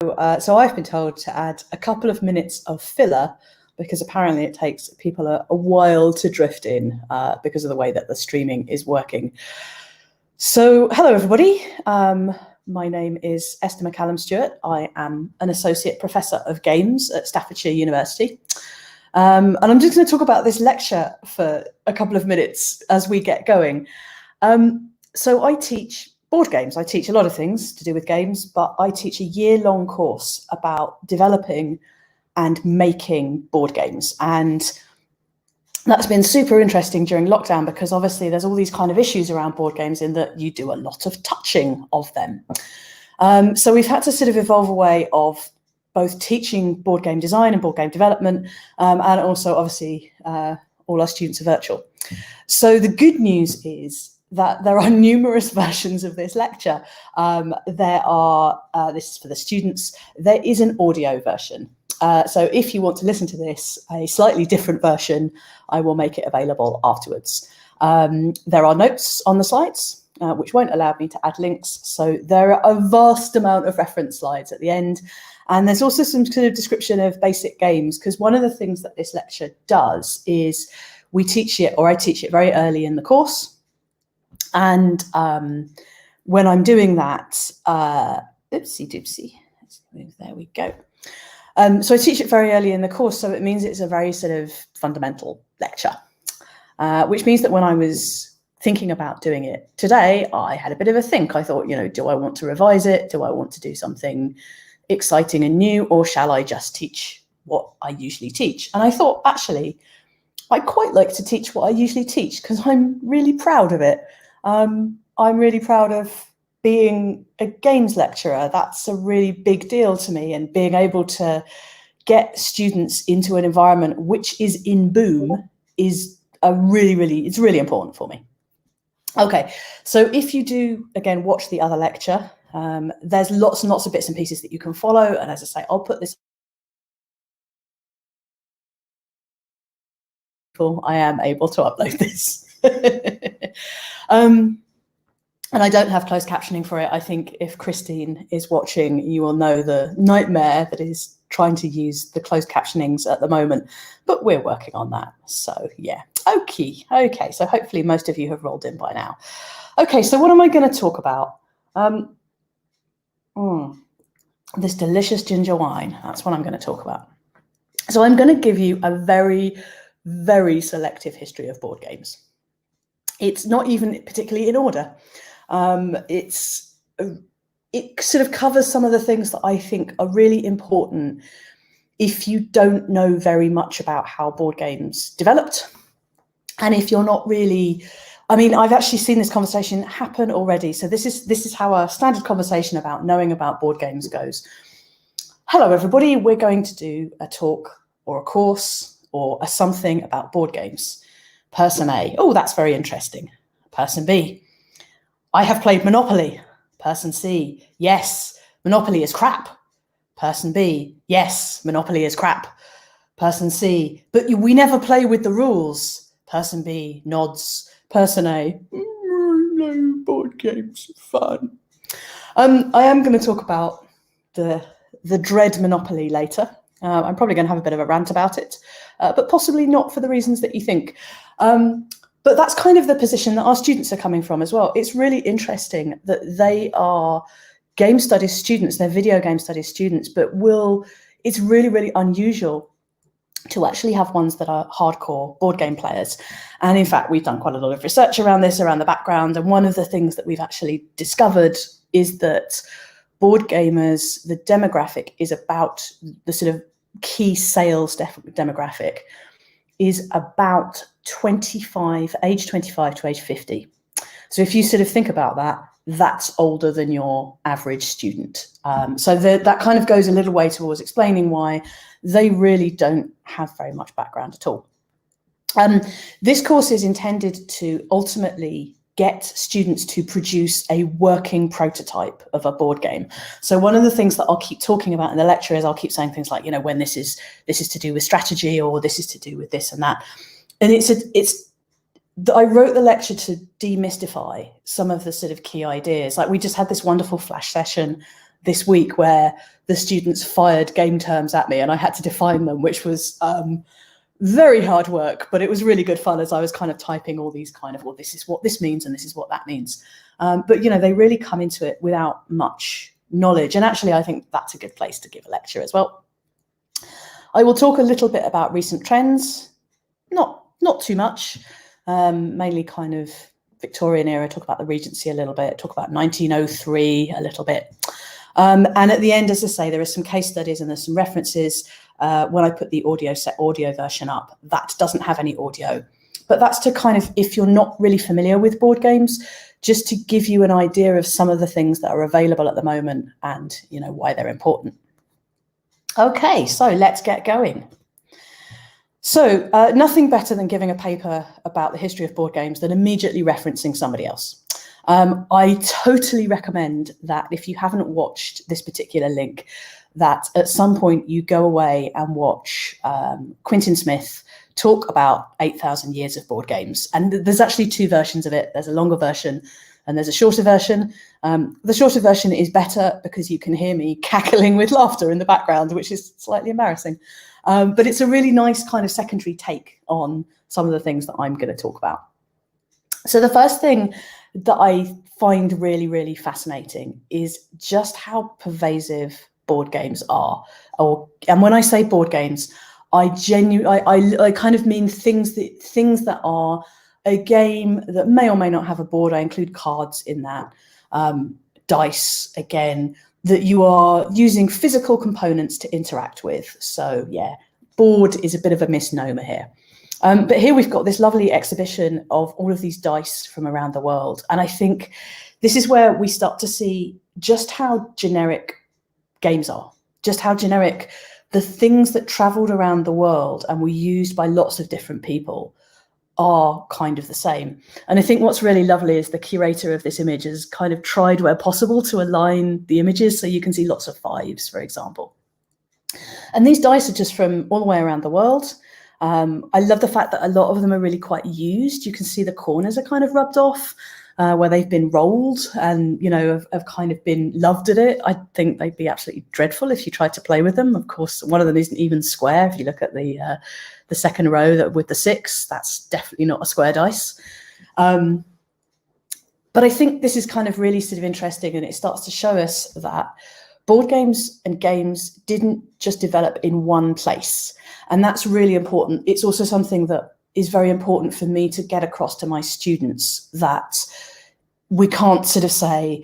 So I've been told to add a couple of minutes of filler because apparently it takes people a while to drift in because of the way that the streaming is working. So hello, everybody. My name is Esther McCallum-Stewart. I am an Associate Professor of Games at Staffordshire University. And I'm just going to talk about this lecture for a couple of minutes as we get going. So I teach board games. I teach a lot of things to do with games, but I teach a year-long course about developing and making board games. And that's been super interesting during lockdown because obviously there's all these kind of issues around board games in that you do a lot of touching of them. So we've had to sort of evolve a way of both teaching board game design and board game development, and also obviously all our students are virtual. So the good news is that there are numerous versions of this lecture. This is for the students, there is an audio version. So if you want to listen to this, a slightly different version, I will make it available afterwards. There are notes on the slides, which won't allow me to add links. So there are a vast amount of reference slides at the end. And there's also some sort of description of basic games, because one of the things that this lecture does is we teach it, or I teach it very early in the course. And when I'm doing that, oopsie doopsie, let's move, there we go. So I teach it very early in the course, so it means it's a very sort of fundamental lecture, which means that when I was thinking about doing it today, I had a bit of a think. I thought, you know, do I want to revise it? Do I want to do something exciting and new, or shall I just teach what I usually teach? And I thought, actually, I quite like to teach what I usually teach because I'm really proud of it. I'm really proud of being a games lecturer. That's a really big deal to me, and being able to get students into an environment which is in boom is it's really important for me. Okay, so if you do, again, watch the other lecture, there's lots and lots of bits and pieces that you can follow. And as I say, I'll put this. I am able to upload this. And I don't have closed captioning for it. I think if Christine is watching, you will know the nightmare that is trying to use the closed captionings at the moment, but we're working on that. So yeah, okay. So hopefully most of you have rolled in by now. Okay, so what am I going to talk about? This delicious ginger wine, that's what I'm going to talk about. So I'm going to give you a very, very selective history of board games. It's not even particularly in order. It sort of covers some of the things that I think are really important if you don't know very much about how board games developed. And if you're not really, I mean, I've actually seen this conversation happen already. So this is how a standard conversation about knowing about board games goes. Hello, everybody. We're going to do a talk or a course or a something about board games. Person A, oh, that's very interesting. Person B, I have played Monopoly. Person C, yes, Monopoly is crap. Person B, yes, Monopoly is crap. Person C, but we never play with the rules. Person B nods. Person A, no, board games are fun. I am going to talk about the dread Monopoly later. I'm probably going to have a bit of a rant about it, but possibly not for the reasons that you think. But that's kind of the position that our students are coming from as well. It's really interesting that they are game studies students, they're video game studies students, but it's really, really unusual to actually have ones that are hardcore board game players. And in fact, we've done quite a lot of research around this, around the background. And one of the things that we've actually discovered is that board gamers, the demographic is about the sort of key sales demographic is about age 25 to age 50. So if you sort of think about that, that's older than your average student. So that kind of goes a little way towards explaining why they really don't have very much background at all. This course is intended to ultimately get students to produce a working prototype of a board game. So one of the things that I'll keep talking about in the lecture is I'll keep saying things like, you know, when this is to do with strategy, or this is to do with this and that. And I wrote the lecture to demystify some of the sort of key ideas. Like we just had this wonderful flash session this week where the students fired game terms at me and I had to define them, which was very hard work, but it was really good fun as I was kind of typing all these kind of, well, this is what this means and this is what that means. But, you know, they really come into it without much knowledge. And actually, I think that's a good place to give a lecture as well. I will talk a little bit about recent trends, not too much, mainly kind of Victorian era, talk about the Regency a little bit, talk about 1903 a little bit. And at the end, as I say, there are some case studies and there's some references. When I put the audio version up, that doesn't have any audio. But that's to kind of, if you're not really familiar with board games, just to give you an idea of some of the things that are available at the moment and, you know, why they're important. Okay, so let's get going. So nothing better than giving a paper about the history of board games than immediately referencing somebody else. I totally recommend that if you haven't watched this particular link, that at some point you go away and watch Quintin Smith talk about 8,000 years of board games. And there's actually two versions of it. There's a longer version and there's a shorter version. The shorter version is better because you can hear me cackling with laughter in the background, which is slightly embarrassing. But it's a really nice kind of secondary take on some of the things that I'm going to talk about. So the first thing that I find really, really fascinating is just how pervasive board games are. And when I say board games, I kind of mean things that are a game that may or may not have a board. I include cards in that, dice again, that you are using physical components to interact with. So yeah, board is a bit of a misnomer here. But here we've got this lovely exhibition of all of these dice from around the world. And I think this is where we start to see just how generic games are, just how generic the things that traveled around the world and were used by lots of different people are kind of the same. And I think what's really lovely is the curator of this image has kind of tried where possible to align the images so you can see lots of fives, for example. And these dice are just from all the way around the world. I love the fact that a lot of them are really quite used. You can see the corners are kind of rubbed off where they've been rolled and, you know, have kind of been loved at it. I think they'd be absolutely dreadful if you tried to play with them. Of course, one of them isn't even square. If you look at the second row with the 6, that's definitely not a square dice. But I think this is kind of really sort of interesting, and it starts to show us that board games and games didn't just develop in one place. And that's really important. It's also something that is very important for me to get across to my students, that we can't sort of say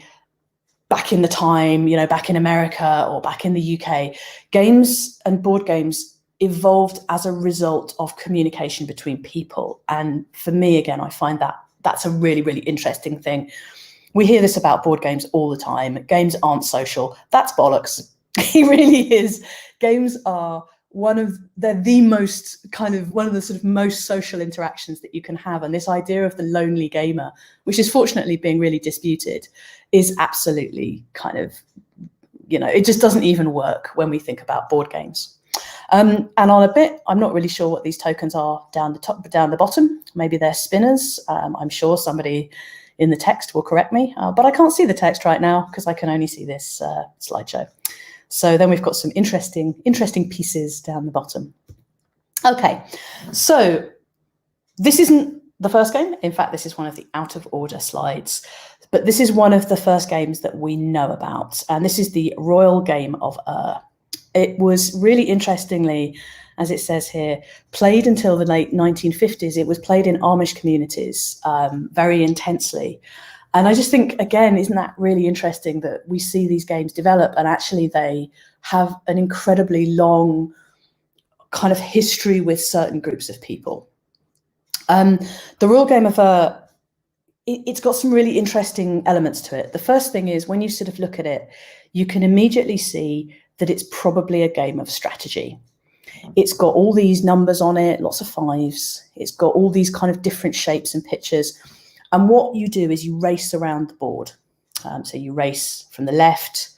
back in the time, you know, back in America or back in the UK, games and board games evolved as a result of communication between people. And for me, again, I find that that's a really, really interesting thing. We hear this about board games all the time. Games aren't social. That's bollocks. It really is. Games are one of the sort of most social interactions that you can have. And this idea of the lonely gamer, which is fortunately being really disputed, is absolutely kind of, you know, it just doesn't even work when we think about board games. And on a bit, I'm not really sure what these tokens are down the bottom. Maybe they're spinners. I'm sure somebody in the text will correct me, but I can't see the text right now because I can only see this slideshow. So then we've got some interesting pieces down the bottom. Okay, so this isn't the first game. In fact, this is one of the out of order slides, but this is one of the first games that we know about. And this is the Royal Game of It was really interestingly, as it says here, played until the late 1950s. It was played in Amish communities very intensely. And I just think, again, isn't that really interesting that we see these games develop and actually they have an incredibly long kind of history with certain groups of people. The Royal Game of it's got some really interesting elements to it. The first thing is when you sort of look at it, you can immediately see that it's probably a game of strategy. It's got all these numbers on it, lots of 5s. It's got all these kind of different shapes and pictures. And what you do is you race around the board. So you race from the left,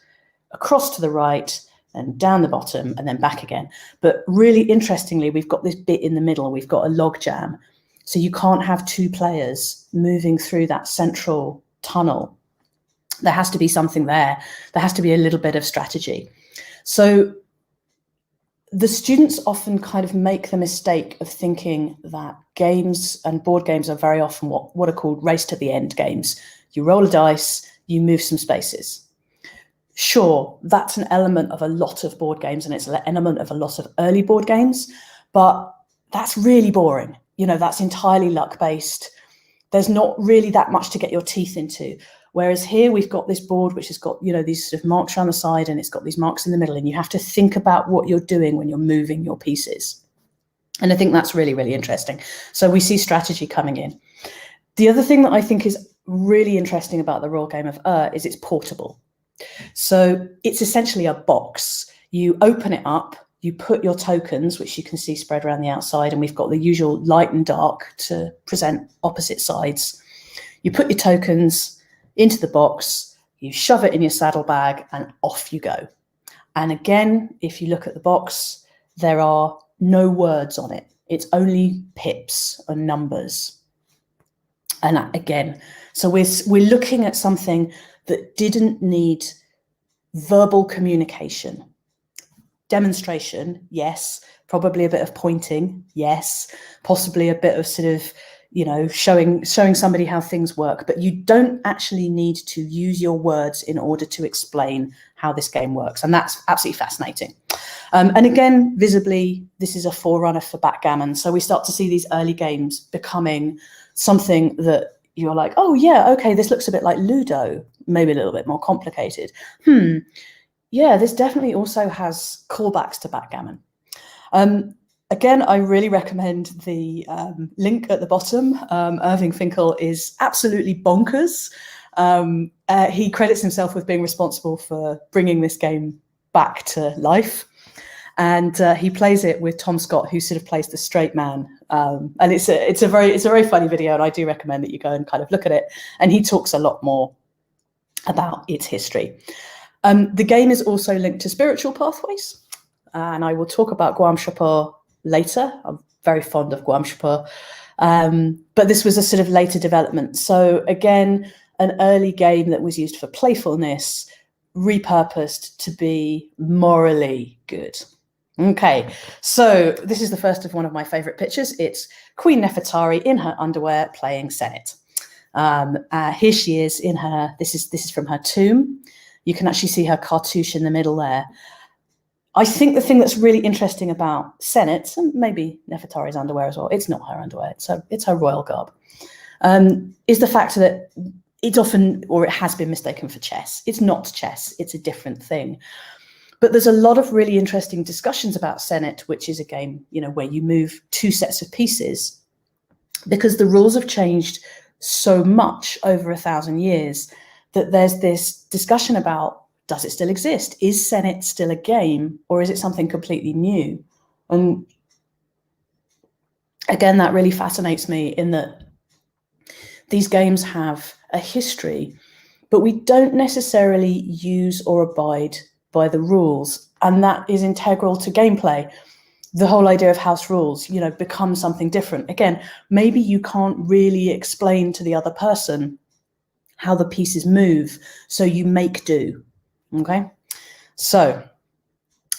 across to the right, and down the bottom, and then back again. But really interestingly, we've got this bit in the middle. We've got a log jam. So you can't have 2 players moving through that central tunnel. There has to be something there. There has to be a little bit of strategy. So the students often kind of make the mistake of thinking that games and board games are very often what are called race to the end games. You roll a dice, you move some spaces. Sure, that's an element of a lot of board games, and it's an element of a lot of early board games, but that's really boring. You know, that's entirely luck-based. There's not really that much to get your teeth into. Whereas here we've got this board which has got, you know, these sort of marks around the side, and it's got these marks in the middle, and you have to think about what you're doing when you're moving your pieces. And I think that's really, really interesting. So we see strategy coming in. The other thing that I think is really interesting about the Royal Game of is it's portable. So it's essentially a box. You open it up, you put your tokens, which you can see spread around the outside, and we've got the usual light and dark to present opposite sides. You put your tokens into the box, you shove it in your saddlebag, and off you go. And again, if you look at the box, there are no words on it. It's only pips and numbers. And again, so we're looking at something that didn't need verbal communication. Demonstration, yes. Probably a bit of pointing, yes. Possibly a bit of sort of, you know, showing somebody how things work, but you don't actually need to use your words in order to explain how this game works. And that's absolutely fascinating. And again, visibly, this is a forerunner for backgammon. So we start to see these early games becoming something that you're like, oh yeah, okay, this looks a bit like Ludo, maybe a little bit more complicated. Yeah, this definitely also has callbacks to backgammon. Again, I really recommend the link at the bottom. Irving Finkel is absolutely bonkers. He credits himself with being responsible for bringing this game back to life. And he plays it with Tom Scott, who sort of plays the straight man. And it's a very funny video, and I do recommend that you go and kind of look at it. And he talks a lot more about its history. The game is also linked to spiritual pathways, and I will talk about Guam Shapur later. I'm very fond of Guam Shapur, but this was a sort of later development. So again, an early game that was used for playfulness, repurposed to be morally good. Okay, so this is the first of one of my favorite pictures. It's Queen Nefertari in her underwear playing Senet. Here she is in her, this is from her tomb. You can actually see her cartouche in the middle there. I think the thing that's really interesting about Senet, and maybe Nefertari's underwear as well, it's not her underwear, it's her royal garb, is the fact that it's often, or it has been mistaken for chess. It's not chess, it's a different thing. But there's a lot of really interesting discussions about Senet, which is a game, you know, where you move two sets of pieces, because the rules have changed so much over 1,000 years that there's this discussion about, does it still exist? Is Senet still a game, or is it something completely new? And again, that really fascinates me in that these games have a history, but we don't necessarily use or abide by the rules. And that is integral to gameplay. The whole idea of house rules, you know, becomes something different. Again, maybe you can't really explain to the other person how the pieces move, so you make do. Okay, so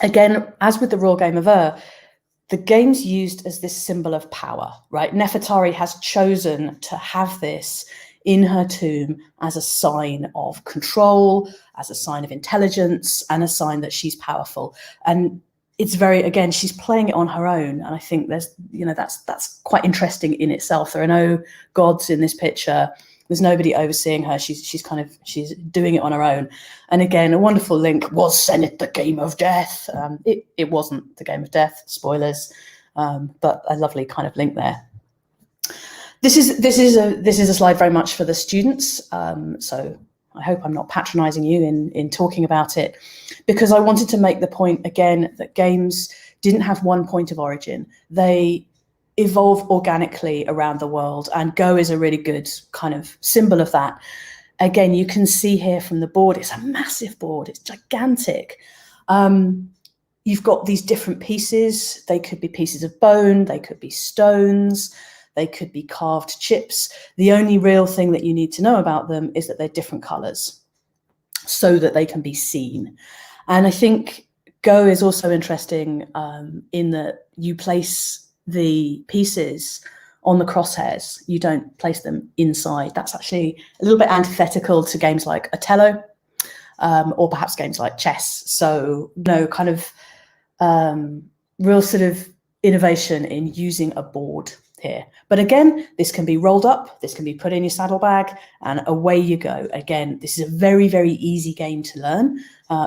again, as with the Royal Game of the game's used as this symbol of power, right? Nefertari has chosen to have this in her tomb as a sign of control, as a sign of intelligence, and a sign that she's powerful. And it's very, again, she's playing it on her own. And I think there's, you know, that's quite interesting in itself. There are no gods in this picture. There's nobody overseeing her. She's doing it on her own. And again, a wonderful link. Was Senet the game of death? It wasn't the game of death. Spoilers, but a lovely kind of link there. This is a slide very much for the students. So I hope I'm not patronising you in talking about it, because I wanted to make the point again that games didn't have one point of origin. They evolve organically around the world, and Go is a really good kind of symbol of that. Again, you can see here from the board, it's a massive board, it's gigantic. You've got these different pieces. They could be pieces of bone, they could be stones, they could be carved chips. The only real thing that you need to know about them is that they're different colors so that they can be seen. And I think Go is also interesting in that you place the pieces on the crosshairs. You don't place them inside. That's actually a little bit antithetical to games like Othello, or perhaps games like chess. So, kind of real sort of innovation in using a board here. But again, this can be rolled up, this can be put in your saddlebag, and away you go. Again, this is a very, very easy game to learn.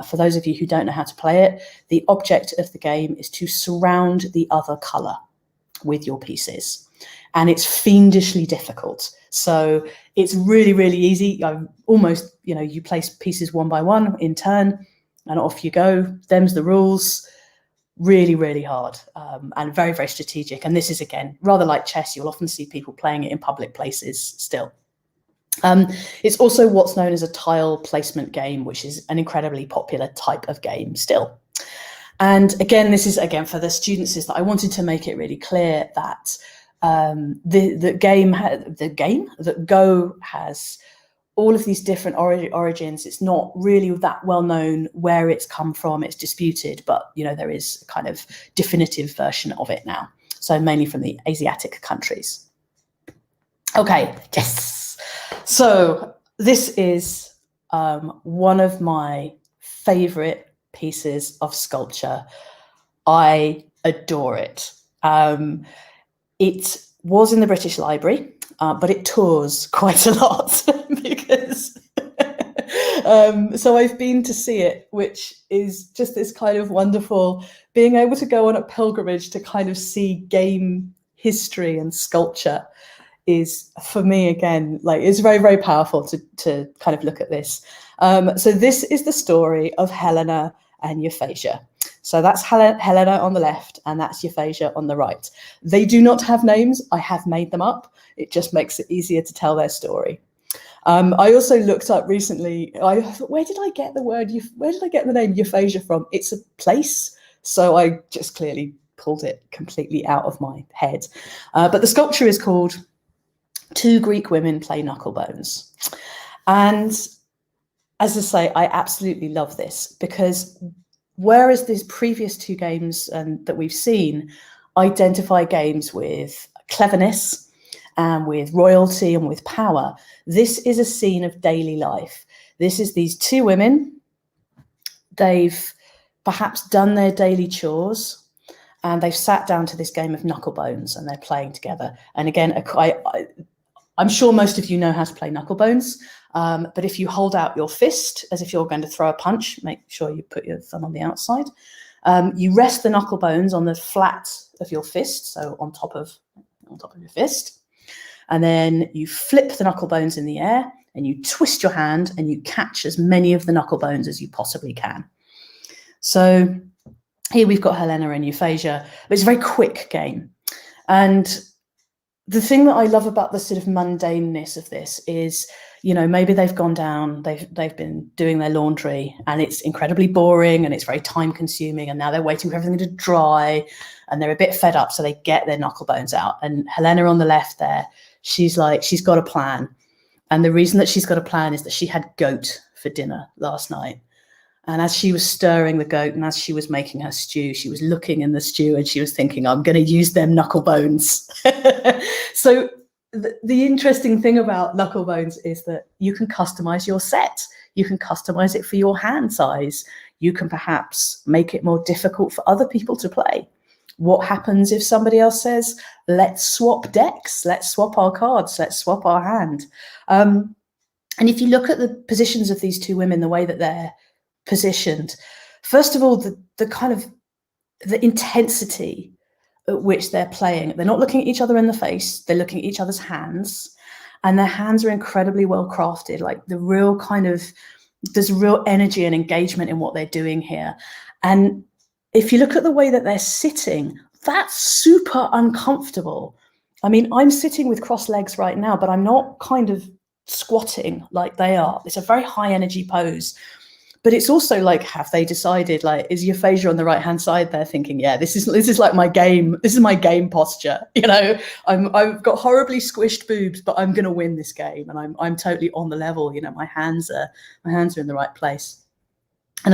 For those of you who don't know how to play it, the object of the game is to surround the other colour with your pieces. And it's fiendishly difficult. So it's really, really easy. Almost, you place pieces one by one in turn, and off you go. Them's the rules. Really, really hard, and very, very strategic. And this is, again, rather like chess. You'll often see people playing it in public places still. It's also what's known as a tile placement game, which is an incredibly popular type of game still. And again, this is, again, for the students, is that I wanted to make it really clear that that Go has all of these different origins. It's not really that well known where it's come from. It's disputed, but there is a kind of definitive version of it now. So mainly from the Asiatic countries. Okay, yes. So this is one of my favorite pieces of sculpture. I adore it. It was in the British Library, but it tours quite a lot because so I've been to see it, which is just this kind of wonderful being able to go on a pilgrimage to kind of see game history and sculpture is, for me, again, like, it's very, very powerful to kind of look at this. So this is the story of Helena and Euphrasia. So that's Helena on the left, and that's Euphrasia on the right. They do not have names. I have made them up. It just makes it easier to tell their story. I also looked up recently, I thought, where did I get the name Euphrasia from? It's a place. So I just clearly pulled it completely out of my head. But the sculpture is called Two Greek Women Play Knucklebones. And as I say, I absolutely love this, because whereas these previous two games that we've seen identify games with cleverness and with royalty and with power, this is a scene of daily life. This is these two women. They've perhaps done their daily chores, and they've sat down to this game of knucklebones, and they're playing together. And again, I'm sure most of you know how to play knucklebones, but if you hold out your fist as if you're going to throw a punch, make sure you put your thumb on the outside. You rest the knucklebones on the flat of your fist, so on top of your fist. And then you flip the knucklebones in the air, and you twist your hand, and you catch as many of the knucklebones as you possibly can. So here we've got Helena and Euphrasia, but it's a very quick game. And the thing that I love about the sort of mundaneness of this is, maybe they've gone down, they've been doing their laundry, and it's incredibly boring and it's very time consuming, and now they're waiting for everything to dry, and they're a bit fed up, so they get their knucklebones out. And Helena on the left there, she's got a plan. And the reason that she's got a plan is that she had goat for dinner last night. And as she was stirring the goat and as she was making her stew, she was looking in the stew and she was thinking, I'm going to use them knucklebones. So the interesting thing about knucklebones is that you can customize your set. You can customize it for your hand size. You can perhaps make it more difficult for other people to play. What happens if somebody else says, let's swap decks, let's swap our cards, let's swap our hand? And if you look at the positions of these two women, the way that they're positioned, first of all, the kind of the intensity at which they're playing. They're not looking at each other in the face, they're looking at each other's hands, and their hands are incredibly well crafted. Like there's real energy and engagement in what they're doing here. And if you look at the way that they're sitting, that's super uncomfortable. I mean, I'm sitting with crossed legs right now, but I'm not kind of squatting like they are. It's a very high energy pose. But it's also like, have they decided, like, is Euphrasia on the right hand side there thinking, yeah, this is like my game. This is my game posture. I've got horribly squished boobs, but I'm going to win this game, and I'm totally on the level. My hands are in the right place. And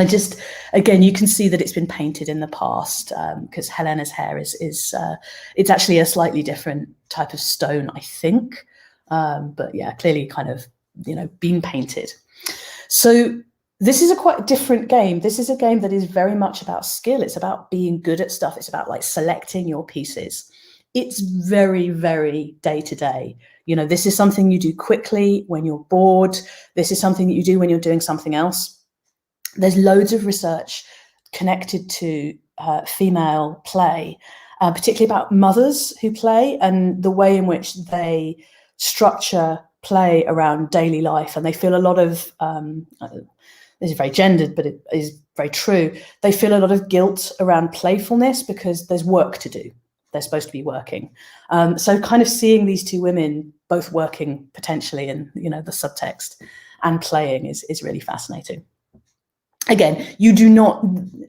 again, you can see that it's been painted in the past, because Helena's hair is it's actually a slightly different type of stone, I think. But yeah, clearly kind of, been painted. So this is a quite different game. This is a game that is very much about skill. It's about being good at stuff. It's about like selecting your pieces. It's very, very day to day. This is something you do quickly when you're bored. This is something that you do when you're doing something else. There's loads of research connected to female play, particularly about mothers who play and the way in which they structure play around daily life. And they feel a lot of, this is very gendered, but it is very true. They feel a lot of guilt around playfulness because there's work to do. They're supposed to be working. So kind of seeing these two women both working potentially in, the subtext and playing is really fascinating. Again,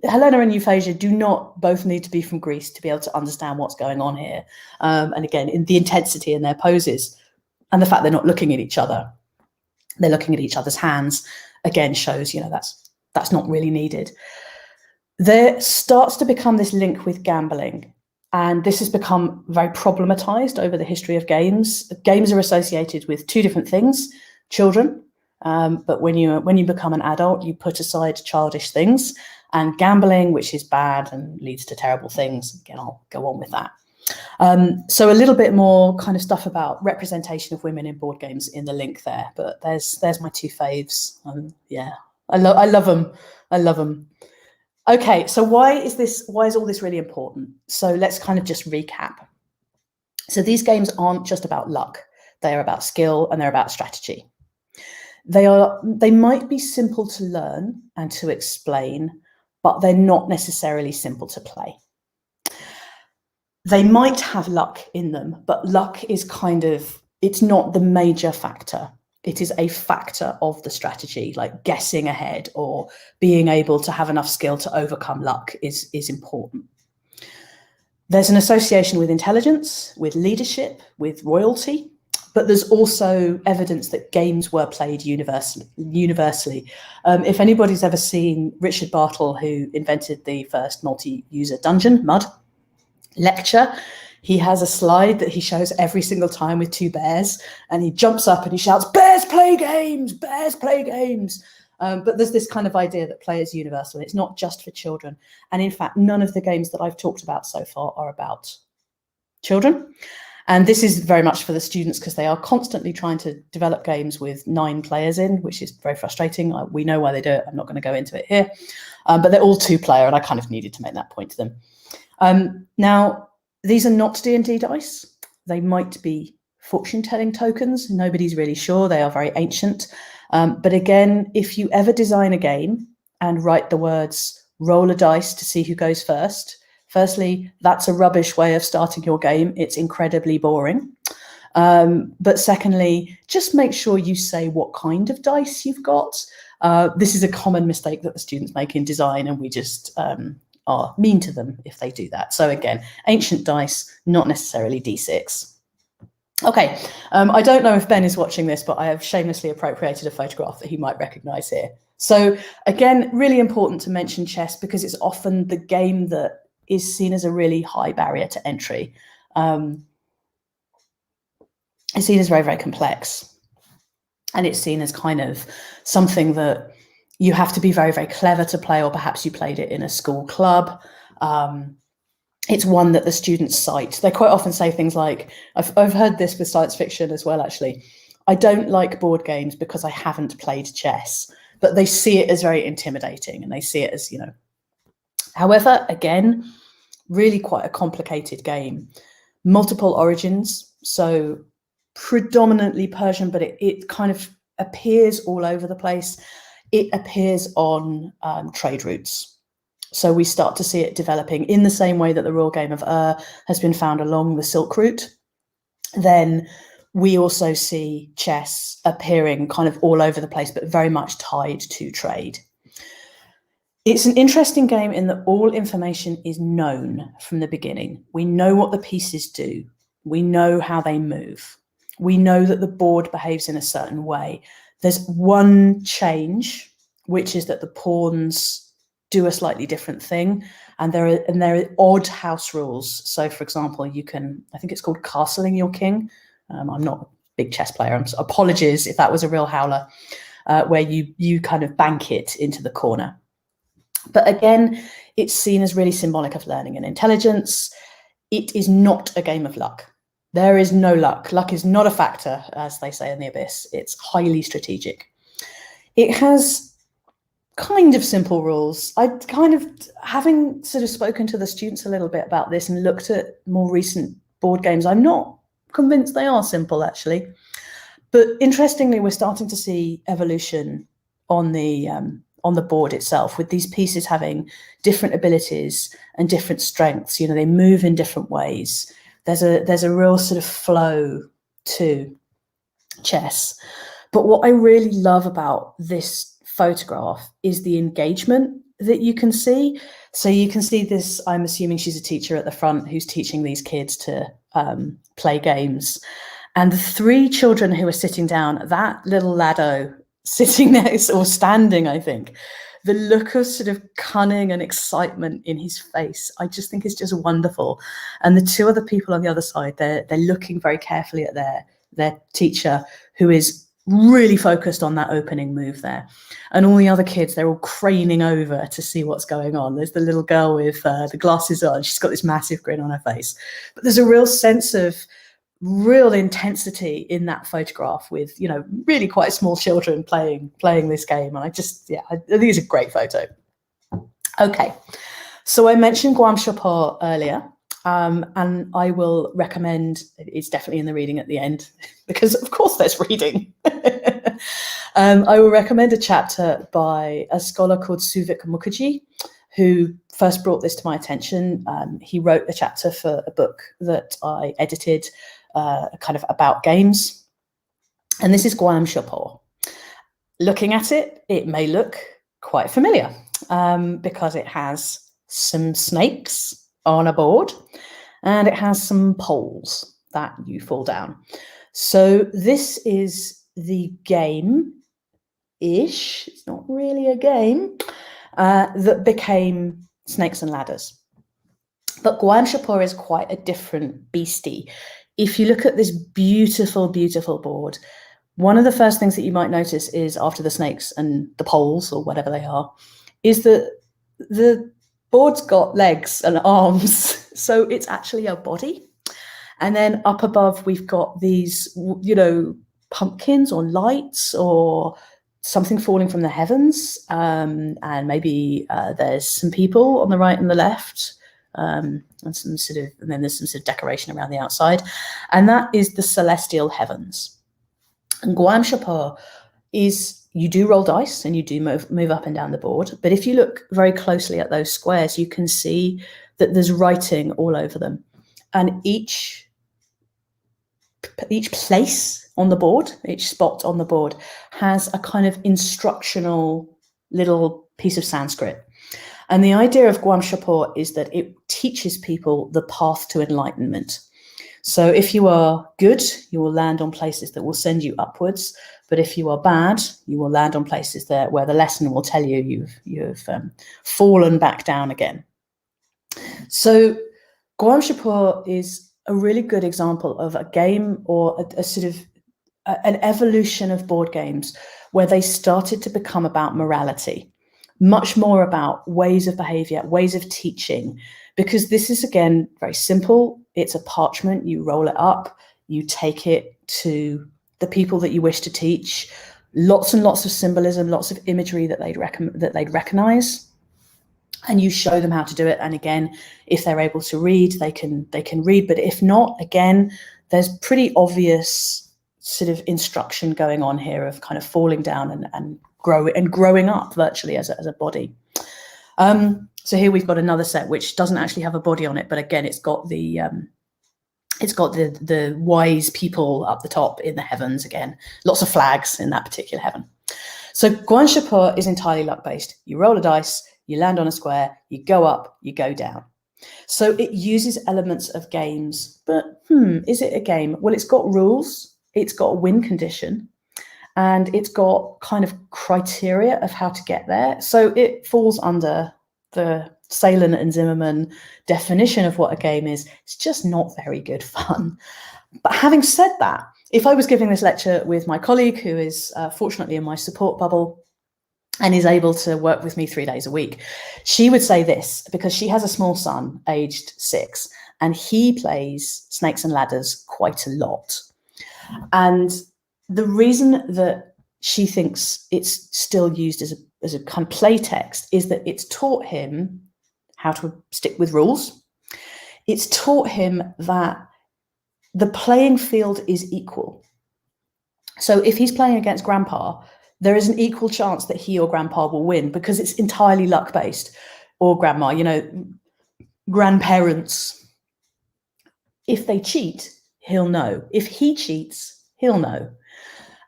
Helena and Euphrasia do not both need to be from Greece to be able to understand what's going on here. And again, in the intensity in their poses and the fact they're not looking at each other, they're looking at each other's hands, again shows, that's not really needed. There starts to become this link with gambling. And this has become very problematized over the history of games. Games are associated with two different things: children, but when you become an adult, you put aside childish things, and gambling, which is bad and leads to terrible things. Again, I'll go on with that. So a little bit more kind of stuff about representation of women in board games in the link there. But there's my two faves. Yeah, I love them. I love them. Okay, so why is all this really important? So let's kind of just recap. So these games aren't just about luck. They are about skill and they're about strategy. They might be simple to learn and to explain, but they're not necessarily simple to play. They might have luck in them, but luck is it's not the major factor. It is a factor of the strategy, like guessing ahead or being able to have enough skill to overcome luck is important. There's an association with intelligence, with leadership, with royalty, but there's also evidence that games were played universally. If anybody's ever seen Richard Bartle, who invented the first multi-user dungeon, MUD, lecture, he has a slide that he shows every single time with two bears, and he jumps up and he shouts, "Bears play games, bears play games." But there's this kind of idea that play is universal. It's not just for children. And in fact, none of the games that I've talked about so far are about children. And this is very much for the students because they are constantly trying to develop games with 9 players in, which is very frustrating. We know why they do it. I'm not going to go into it here. But they're all 2-player, and I kind of needed to make that point to them. Now, these are not D&D dice. They might be fortune-telling tokens. Nobody's really sure. They are very ancient. But again, if you ever design a game and write the words "roll a dice to see who goes first," firstly, that's a rubbish way of starting your game. It's incredibly boring. But secondly, just make sure you say what kind of dice you've got. This is a common mistake that the students make in design, and we just are mean to them if they do that. So again, ancient dice, not necessarily D6. Okay, I don't know if Ben is watching this, but I have shamelessly appropriated a photograph that he might recognize here. So again, really important to mention chess because it's often the game that is seen as a really high barrier to entry. It's seen as very, very complex. And it's seen as kind of something that you have to be very, very clever to play, or perhaps you played it in a school club. It's one that the students cite. They quite often say things like, I've heard this with science fiction as well, actually. I don't like board games because I haven't played chess, but they see it as very intimidating and they see it as, However, again, really quite a complicated game. Multiple origins, so predominantly Persian, but it kind of appears all over the place. It appears on trade routes. So we start to see it developing in the same way that the royal game of has been found along the Silk Route. Then we also see chess appearing kind of all over the place, but very much tied to trade. It's an interesting game in that all information is known from the beginning. We know what the pieces do. We know how they move. We know that the board behaves in a certain way. There's one change which is that the pawns do a slightly different thing, and there are odd house rules. So, for example, you can, I think it's called castling your king. I'm not a big chess player. Apologies if that was a real howler, where you kind of bank it into the corner. But again, it's seen as really symbolic of learning and intelligence. It is not a game of luck. There is no luck. Luck is not a factor, as they say in the Abyss. It's highly strategic. It has kind of simple rules. Having sort of spoken to the students a little bit about this and looked at more recent board games, I'm not convinced they are simple, actually. But interestingly, we're starting to see evolution on the board itself, with these pieces having different abilities and different strengths. You know, they move in different ways. There's a real sort of flow to chess. But what I really love about this photograph is the engagement that you can see. So you can see this, I'm assuming she's a teacher at the front who's teaching these kids to play games. And the three children who are sitting down, that little laddo sitting next or standing, I think, the look of sort of cunning and excitement in his face, I just think is just wonderful. And the two other people on the other side, they're looking very carefully at their teacher, who is really focused on that opening move there. And all the other kids, they're all craning over to see what's going on. There's the little girl with the glasses on. She's got this massive grin on her face. But there's a real sense of real intensity in that photograph, with, you know, really quite small children playing this game. And I think it's a great photo. Okay, so I mentioned Guam Shapur earlier, and I will recommend, it's definitely in the reading at the end, because of course there's reading. I will recommend a chapter by a scholar called Suvik Mukherjee, who first brought this to my attention. He wrote a chapter for a book that I edited, kind of about games. And this is Guam Shapur. Looking at it, it may look quite familiar, because it has some snakes on a board and it has some poles that you fall down. So this is the game-ish, it's not really a game, that became Snakes and Ladders. But Guam Shapur is quite a different beastie. If you look at this beautiful, beautiful board, one of the first things that you might notice is, after the snakes and the poles, or whatever they are, is that the board's got legs and arms. So it's actually a body. And then up above, we've got these, you know, pumpkins or lights or something falling from the heavens. And maybe there's some people on the right and the left. And then there's some sort of decoration around the outside. And that is the celestial heavens. And Guam Shapur is, you do roll dice and you do move up and down the board. But if you look very closely at those squares, you can see that there's writing all over them. And each place on the board, each spot on the board, has a kind of instructional little piece of Sanskrit. And the idea of Guam Shapur is that it teaches people the path to enlightenment. So if you are good, you will land on places that will send you upwards. But if you are bad, you will land on places where the lesson will tell you you've fallen back down again. So Guam Shapur is a really good example of a game, or a sort of an evolution of board games, where they started to become about morality, much more about ways of behavior, ways of teaching, because this is, again, very simple. It's a parchment, you roll it up, you take it to the people that you wish to teach, lots and lots of symbolism, lots of imagery that they'd recognize, and you show them how to do it. And again, if they're able to read, they can read. But if not, again, there's pretty obvious sort of instruction going on here of kind of falling down and growing up virtually as a body. So here we've got another set which doesn't actually have a body on it, but again, it's got the wise people up the top in the heavens. Again, lots of flags in that particular heaven. So Guam Shapur is entirely luck-based. You roll a dice, you land on a square, you go up, you go down. So it uses elements of games, but is it a game? Well, it's got rules, it's got a win condition, and it's got kind of criteria of how to get there. So it falls under the Salen and Zimmerman definition of what a game is. It's just not very good fun. But having said that, if I was giving this lecture with my colleague who is fortunately in my support bubble and is able to work with me 3 days a week, she would say this, because she has a small son aged 6 and he plays Snakes and Ladders quite a lot. And the reason that she thinks it's still used as a kind of play text is that it's taught him how to stick with rules. It's taught him that the playing field is equal. So if he's playing against grandpa, there is an equal chance that he or grandpa will win because it's entirely luck-based, or grandma, you know, grandparents. If they cheat, he'll know. If he cheats, he'll know.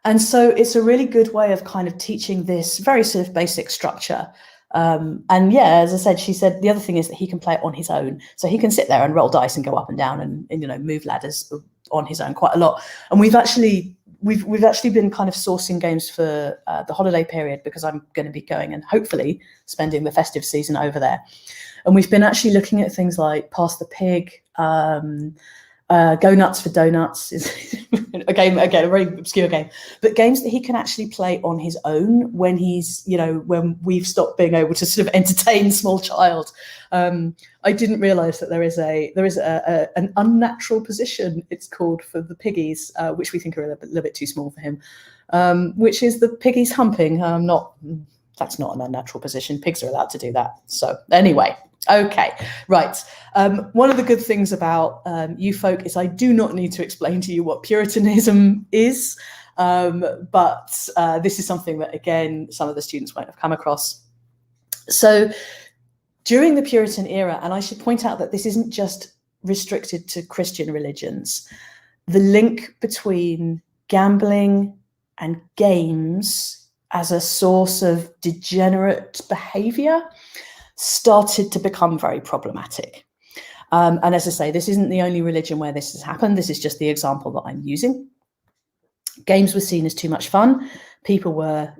And so it's a really good way of kind of teaching this very sort of basic structure. And yeah, as I said, she said the other thing is that he can play it on his own. So he can sit there and roll dice and go up and down and you know, move ladders on his own quite a lot. And we've actually been kind of sourcing games for the holiday period, because I'm going to be going and hopefully spending the festive season over there. And we've been actually looking at things like Pass the Pig, Go Nuts for Donuts is a game, again, a very obscure game, but games that he can actually play on his own when he's, you know, when we've stopped being able to sort of entertain small child. I didn't realize that there is an unnatural position, it's called, for the piggies, which we think are a little bit too small for him, which is the piggies humping. That's not an unnatural position. Pigs are allowed to do that. So anyway, okay, right. One of the good things about you folk is I do not need to explain to you what Puritanism is, but this is something that, again, some of the students won't have come across. So during the Puritan era, and I should point out that this isn't just restricted to Christian religions, the link between gambling and games as a source of degenerate behavior started to become very problematic. And as I say, this isn't the only religion where this has happened. This is just the example that I'm using. Games were seen as too much fun. People were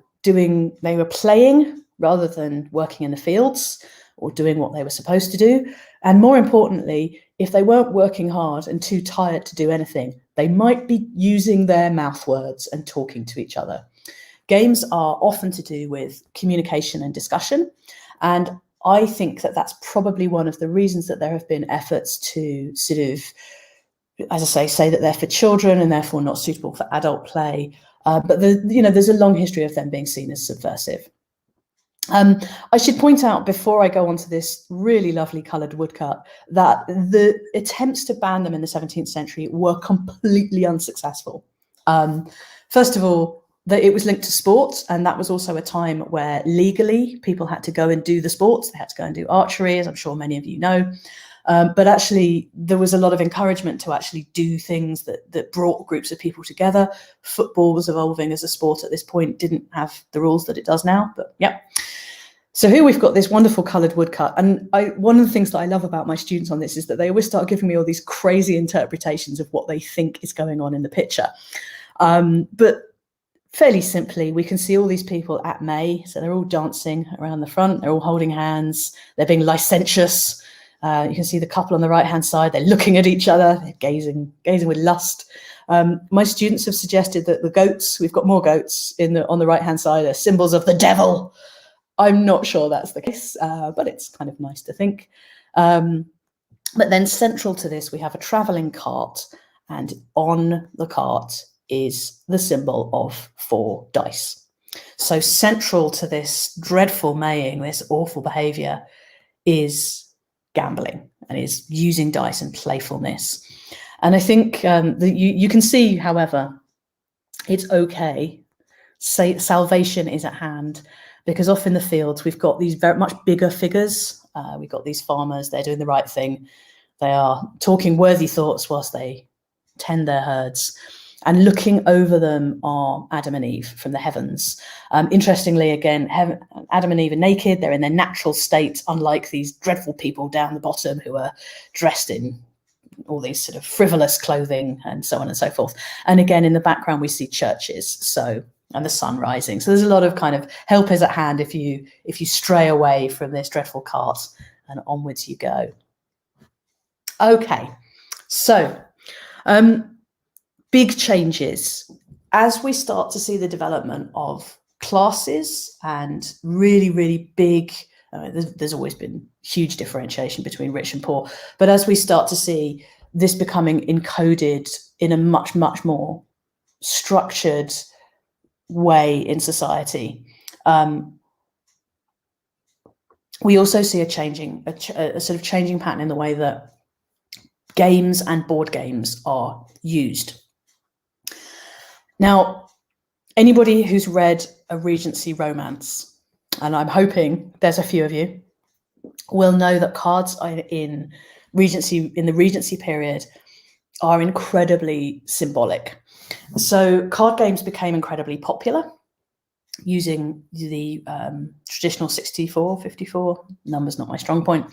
playing rather than working in the fields or doing what they were supposed to do. And more importantly, if they weren't working hard and too tired to do anything, they might be using their mouth words and talking to each other. Games are often to do with communication and discussion. And I think that that's probably one of the reasons that there have been efforts to sort of, as I say that they're for children and therefore not suitable for adult play. But there's a long history of them being seen as subversive. I should point out, before I go on to this really lovely coloured woodcut, that the attempts to ban them in the 17th century were completely unsuccessful. First of all, that it was linked to sports, and that was also a time where legally people had to go and do the sports. They had to go and do archery, as I'm sure many of you know. But actually, there was a lot of encouragement to actually do things that brought groups of people together. Football was evolving as a sport at this point, didn't have the rules that it does now, but yeah. So here we've got this wonderful coloured woodcut. And one of the things that I love about my students on this is that they always start giving me all these crazy interpretations of what they think is going on in the picture. But fairly simply, we can see all these people at May. So they're all dancing around the front. They're all holding hands. They're being licentious. You can see the couple on the right-hand side. They're looking at each other. They're gazing with lust. My students have suggested that the goats, we've got more goats on the right-hand side, are symbols of the devil. I'm not sure that's the case, but it's kind of nice to think. But then central to this, we have a travelling cart, and on the cart is the symbol of 4 dice. So central to this dreadful maying, this awful behaviour, is gambling and is using dice and playfulness. And I think you can see, however, it's okay. Salvation is at hand, because off in the fields, we've got these very much bigger figures. We've got these farmers, they're doing the right thing. They are talking worthy thoughts whilst they tend their herds. And looking over them are Adam and Eve from the heavens. Interestingly, again, Adam and Eve are naked. They're in their natural state, unlike these dreadful people down the bottom who are dressed in all these sort of frivolous clothing and so on and so forth. And again, in the background, we see churches. So and the sun rising. So there's a lot of kind of help is at hand if you stray away from this dreadful cart, and onwards you go. Okay, so big changes as we start to see the development of classes and really, really big. There's always been huge differentiation between rich and poor, but as we start to see this becoming encoded in a much, much more structured way in society, we also see a sort of changing pattern in the way that games and board games are used. Now, anybody who's read a Regency romance, and I'm hoping there's a few of you, will know that cards in the Regency period are incredibly symbolic. So card games became incredibly popular using the traditional 64, 54, numbers not my strong point,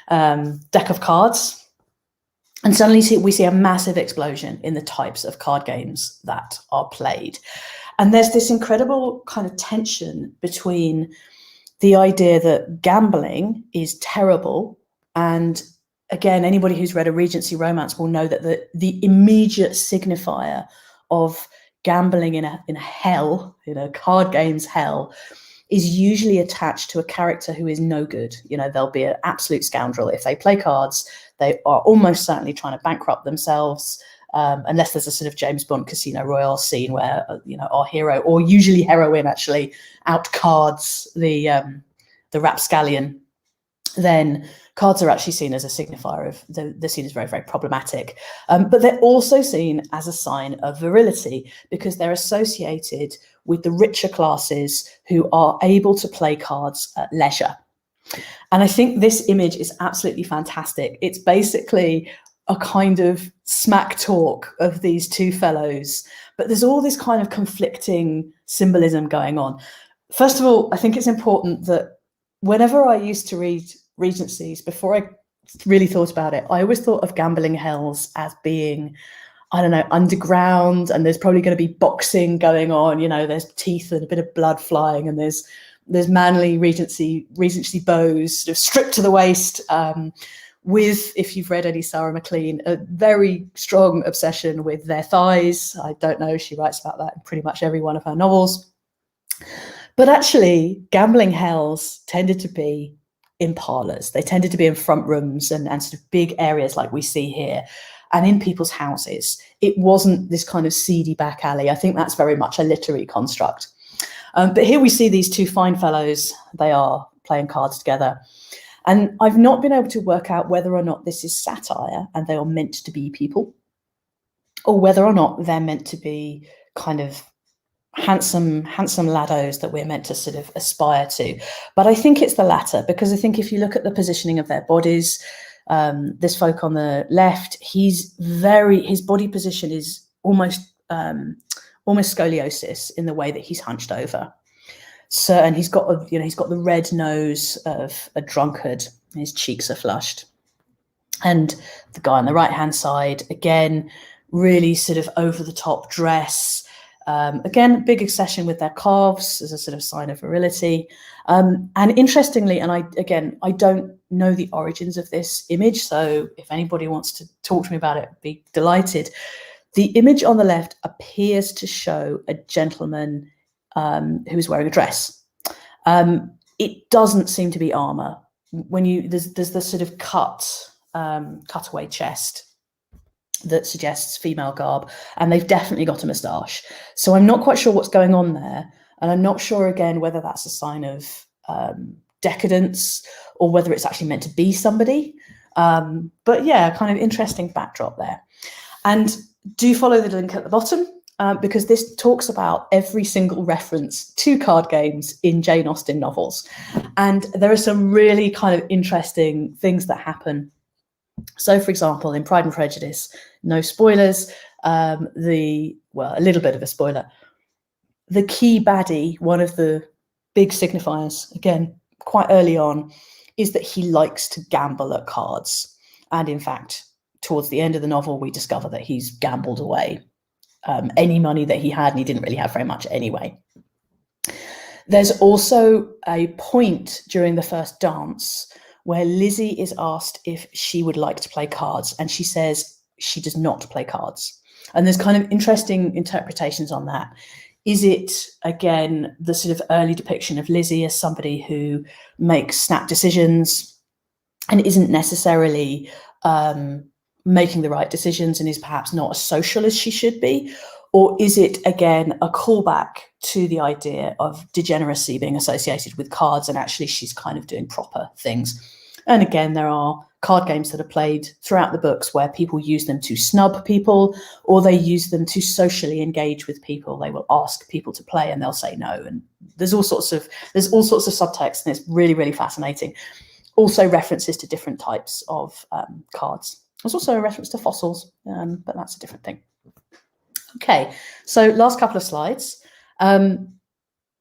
deck of cards. And suddenly we see a massive explosion in the types of card games that are played. And there's this incredible kind of tension between the idea that gambling is terrible. And again, anybody who's read a Regency romance will know that the immediate signifier of gambling in a hell, card games hell, is usually attached to a character who is no good. They'll be an absolute scoundrel. If they play cards, they are almost certainly trying to bankrupt themselves, unless there's a sort of James Bond Casino Royale scene where, our hero, or usually heroine, actually outcards the rapscallion. Then cards are actually seen as a signifier of the scene is very, very problematic. But they're also seen as a sign of virility because they're associated with the richer classes who are able to play cards at leisure. And I think this image is absolutely fantastic. It's basically a kind of smack talk of these two fellows, but there's all this kind of conflicting symbolism going on. First of all, I think it's important that whenever I used to read Regencies, before I really thought about it, I always thought of gambling hells as being, I don't know, underground, and there's probably going to be boxing going on, there's teeth and a bit of blood flying, and there's manly Regency bows sort of stripped to the waist, with, if you've read any Sarah MacLean, a very strong obsession with their thighs. I don't know, she writes about that in pretty much every one of her novels. But actually, gambling hells tended to be in parlours. They tended to be in front rooms and sort of big areas like we see here, and in people's houses. It wasn't this kind of seedy back alley. I think that's very much a literary construct. But here we see these two fine fellows. They are playing cards together. And I've not been able to work out whether or not this is satire and they are meant to be people, or whether or not they're meant to be kind of handsome laddos that we're meant to sort of aspire to. But I think it's the latter, because I think if you look at the positioning of their bodies, this folk on the left, his body position is almost scoliosis in the way that he's hunched over. So, and he's got the red nose of a drunkard. His cheeks are flushed. And the guy on the right-hand side, again, really sort of over-the-top dress. Again, big obsession with their calves as a sort of sign of virility. And interestingly, and I don't know the origins of this image, so if anybody wants to talk to me about it, I'd be delighted. The image on the left appears to show a gentleman who is wearing a dress. It doesn't seem to be armor. There's this sort of cutaway chest that suggests female garb, and they've definitely got a moustache. So I'm not quite sure what's going on there, and I'm not sure again whether that's a sign of decadence or whether it's actually meant to be somebody. But yeah, kind of interesting backdrop there. And do follow the link at the bottom, because this talks about every single reference to card games in Jane Austen novels. And there are some really kind of interesting things that happen. So, for example, in Pride and Prejudice, no spoilers, a little bit of a spoiler. The key baddie, one of the big signifiers, again, quite early on, is that he likes to gamble at cards. And in fact, towards the end of the novel, we discover that he's gambled away any money that he had, and he didn't really have very much anyway. There's also a point during the first dance where Lizzie is asked if she would like to play cards, and she says she does not play cards. And there's kind of interesting interpretations on that. Is it, again, the sort of early depiction of Lizzie as somebody who makes snap decisions and isn't necessarily making the right decisions and is perhaps not as social as she should be? Or is it, again, a callback to the idea of degeneracy being associated with cards, and actually she's kind of doing proper things? And again, there are card games that are played throughout the books where people use them to snub people, or they use them to socially engage with people. They will ask people to play and they'll say no. And there's all sorts of subtext, and it's really, really fascinating. Also references to different types of cards. There's also a reference to fossils, but that's a different thing. Okay, so last couple of slides. In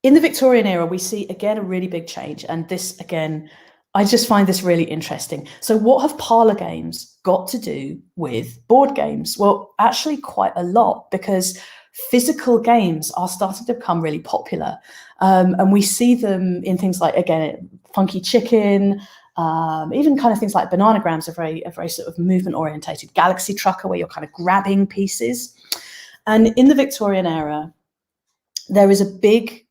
the Victorian era, we see, again, a really big change. And this, again, I just find this really interesting. So what have parlour games got to do with board games? Well, actually quite a lot, because physical games are starting to become really popular. And we see them in things like, again, Funky Chicken, even kind of things like Bananagrams are very sort of movement orientated. Galaxy Trucker, where you're kind of grabbing pieces. And in the Victorian era, there is a big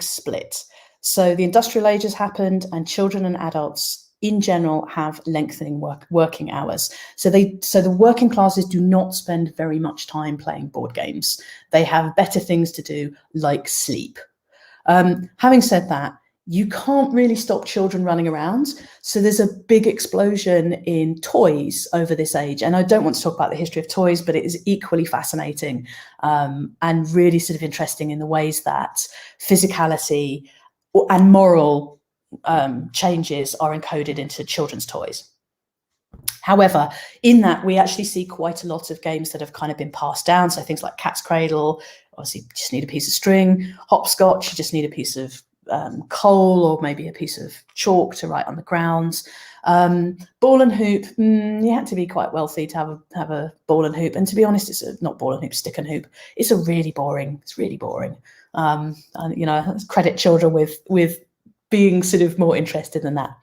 split. So the industrial age has happened, and children and adults in general have lengthening working hours. So the working classes do not spend very much time playing board games. They have better things to do, like sleep. Having said that, you can't really stop children running around. So there's a big explosion in toys over this age. And I don't want to talk about the history of toys, but it is equally fascinating and really sort of interesting in the ways that physicality and moral changes are encoded into children's toys. However, in that, we actually see quite a lot of games that have kind of been passed down. So things like Cat's Cradle, obviously you just need a piece of string. Hopscotch, you just need a piece of coal or maybe a piece of chalk to write on the ground. Ball and hoop, you had to be quite wealthy to have a ball and hoop. And to be honest, it's not ball and hoop, stick and hoop. It's really boring. And, credit children with being sort of more interested than that.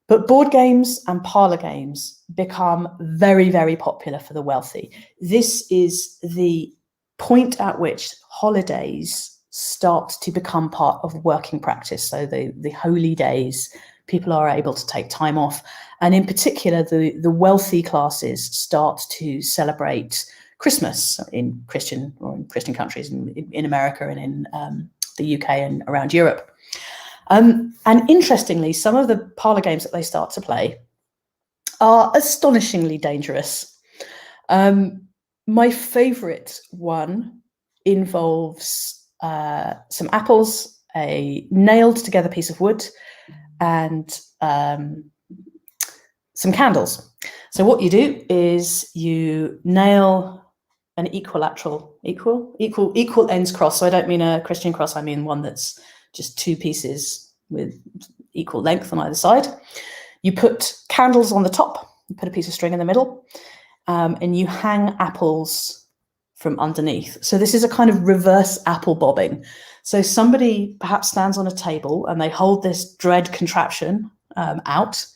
But board games and parlour games become very, very popular for the wealthy. This is the point at which holidays start to become part of working practice. So the holy days, people are able to take time off. And in particular, the wealthy classes start to celebrate Christmas in Christian countries, in America and in the UK and around Europe. And interestingly, some of the parlour games that they start to play are astonishingly dangerous. My favourite one involves some apples, a nailed together piece of wood, and some candles. So what you do is you nail an equal ends cross. So I don't mean a Christian cross, I mean one that's just two pieces with equal length on either side. You put candles on the top, you put a piece of string in the middle, and you hang apples from underneath. So this is a kind of reverse apple bobbing. So somebody perhaps stands on a table and they hold this dread contraption out,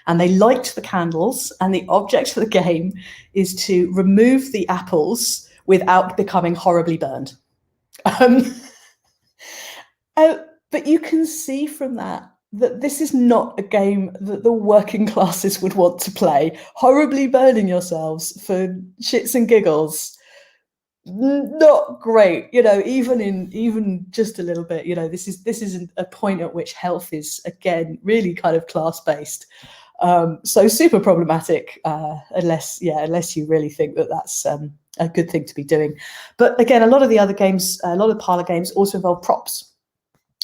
and they light the candles, and the object of the game is to remove the apples without becoming horribly burned. But you can see from that this is not a game that the working classes would want to play. Horribly burning yourselves for shits and giggles, not great. Even just a little bit. This is a point at which health is, again, really kind of class-based. So super problematic, unless you really think that that's a good thing to be doing. But again, a lot of the other games, a lot of parlour games also involve props.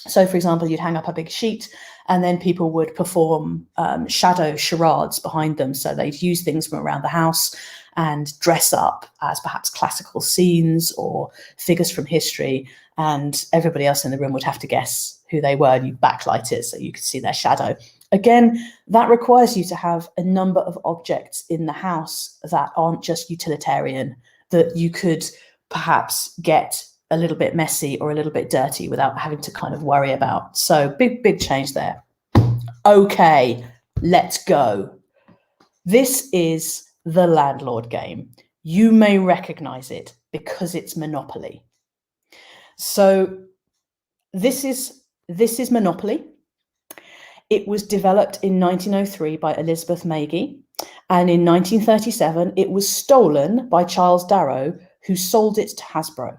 So, for example, you'd hang up a big sheet, and then people would perform shadow charades behind them. So they'd use things from around the house and dress up as perhaps classical scenes or figures from history, and everybody else in the room would have to guess who they were, and you backlight it so you could see their shadow. Again, that requires you to have a number of objects in the house that aren't just utilitarian, that you could perhaps get a little bit messy or a little bit dirty without having to kind of worry about. So big change there. Okay, let's go. This is the landlord game. You may recognize it because it's Monopoly. So this is Monopoly. It was developed in 1903 by Elizabeth Magie, and in 1937 it was stolen by Charles Darrow, who sold it to Hasbro.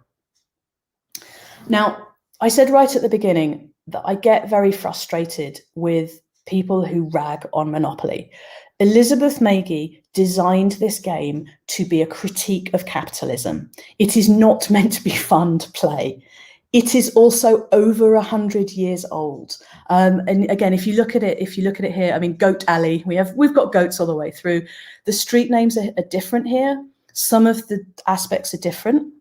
Now, I said right at the beginning that I get very frustrated with people who rag on Monopoly. Elizabeth Magie designed this game to be a critique of capitalism. It is not meant to be fun to play. It is also over 100 years old. And again, if you look at it here, I mean, Goat Alley, we've got goats all the way through. The street names are different here. Some of the aspects are different.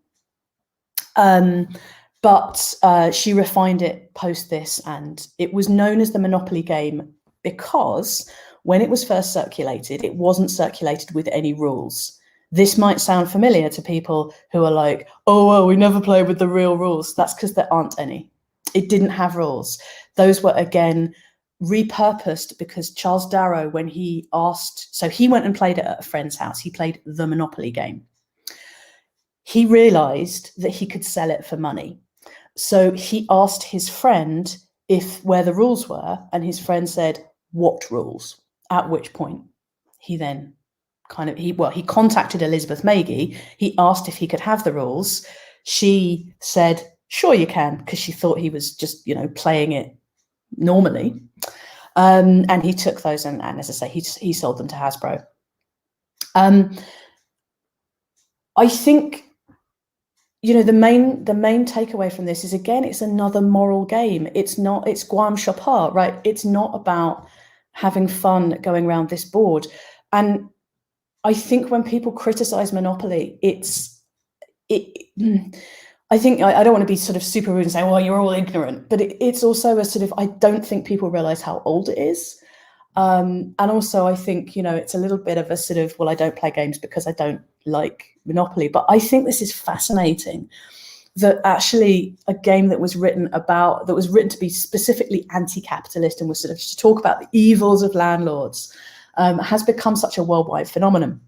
But she refined it post this, and it was known as the Monopoly game because when it was first circulated, it wasn't circulated with any rules. This might sound familiar to people who are like, oh, well, we never play with the real rules. That's because there aren't any. It didn't have rules. Those were, again, repurposed because Charles Darrow, when he asked, so he went and played it at a friend's house. He played the Monopoly game. He realized that he could sell it for money. So he asked his friend where the rules were, and his friend said, what rules? At which point he then he contacted Elizabeth Magie. He asked if he could have the rules. She said, sure you can, because she thought he was just, playing it normally. And he took those and as I say, he sold them to Hasbro. I think, the main takeaway from this is, again, it's another moral game. It's Guam Chopard, right? It's not about having fun going around this board. And I think when people criticize Monopoly, I think I don't want to be sort of super rude and say, well, you're all ignorant, but it's also a sort of, I don't think people realize how old it is. And also I think, it's a little bit of a sort of, well, I don't play games because I don't like Monopoly, but I think this is fascinating that actually a game that was written to be specifically anti-capitalist and was sort of to talk about the evils of landlords has become such a worldwide phenomenon.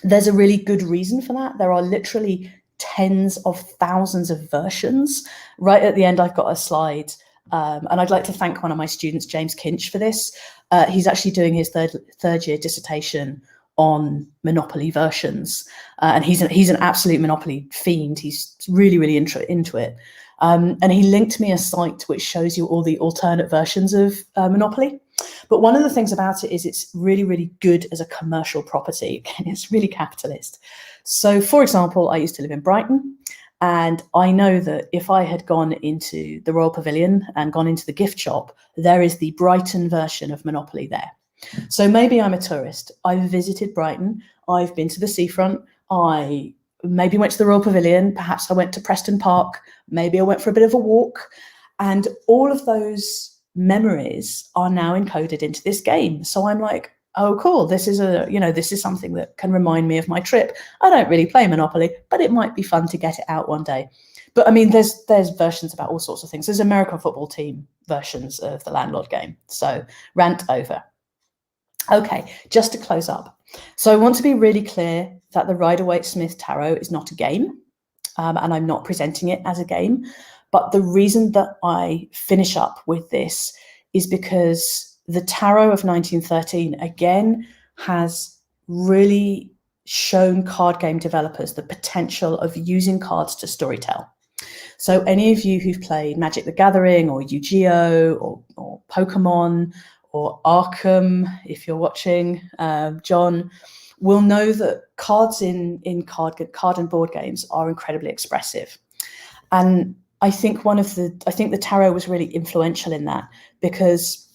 There's a really good reason for that. There are literally tens of thousands of versions. Right at the end, I've got a slide, and I'd like to thank one of my students, James Kinch, for this. He's actually doing his third year dissertation on Monopoly versions, and he's an absolute Monopoly fiend. He's really into it. And he linked me a site which shows you all the alternate versions of Monopoly. But one of the things about it is it's really good as a commercial property. It's really capitalist. So, for example, I used to live in Brighton, and I know that if I had gone into the Royal Pavilion and gone into the gift shop, there is the Brighton version of Monopoly there. So maybe I'm a tourist. I've visited Brighton. I've been to the seafront. I maybe went to the Royal Pavilion. Perhaps I went to Preston Park. Maybe I went for a bit of a walk. And all of those memories are now encoded into this game. So I'm like, oh, cool. This is this is something that can remind me of my trip. I don't really play Monopoly, but it might be fun to get it out one day. But I mean, there's versions about all sorts of things. There's American football team versions of the landlord game. So rant over. Okay, just to close up. So I want to be really clear that the Rider-Waite-Smith Tarot is not a game, and I'm not presenting it as a game. But the reason that I finish up with this is because the Tarot of 1913, again, has really shown card game developers the potential of using cards to storytell. So any of you who've played Magic the Gathering or Yu-Gi-Oh or Pokemon or Arkham, if you're watching, John, will know that cards in card and board games are incredibly expressive. And I think the tarot was really influential in that because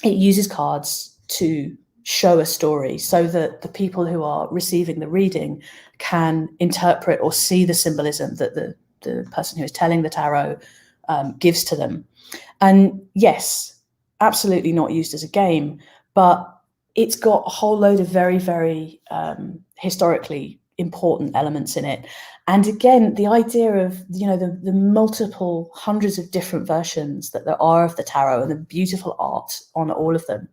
it uses cards to show a story so that the people who are receiving the reading can interpret or see the symbolism that the person who is telling the tarot gives to them. And yes, absolutely not used as a game, but it's got a whole load of very historically important elements in it. And again, the idea of, you know, the multiple hundreds of different versions that there are of the tarot and the beautiful art on all of them,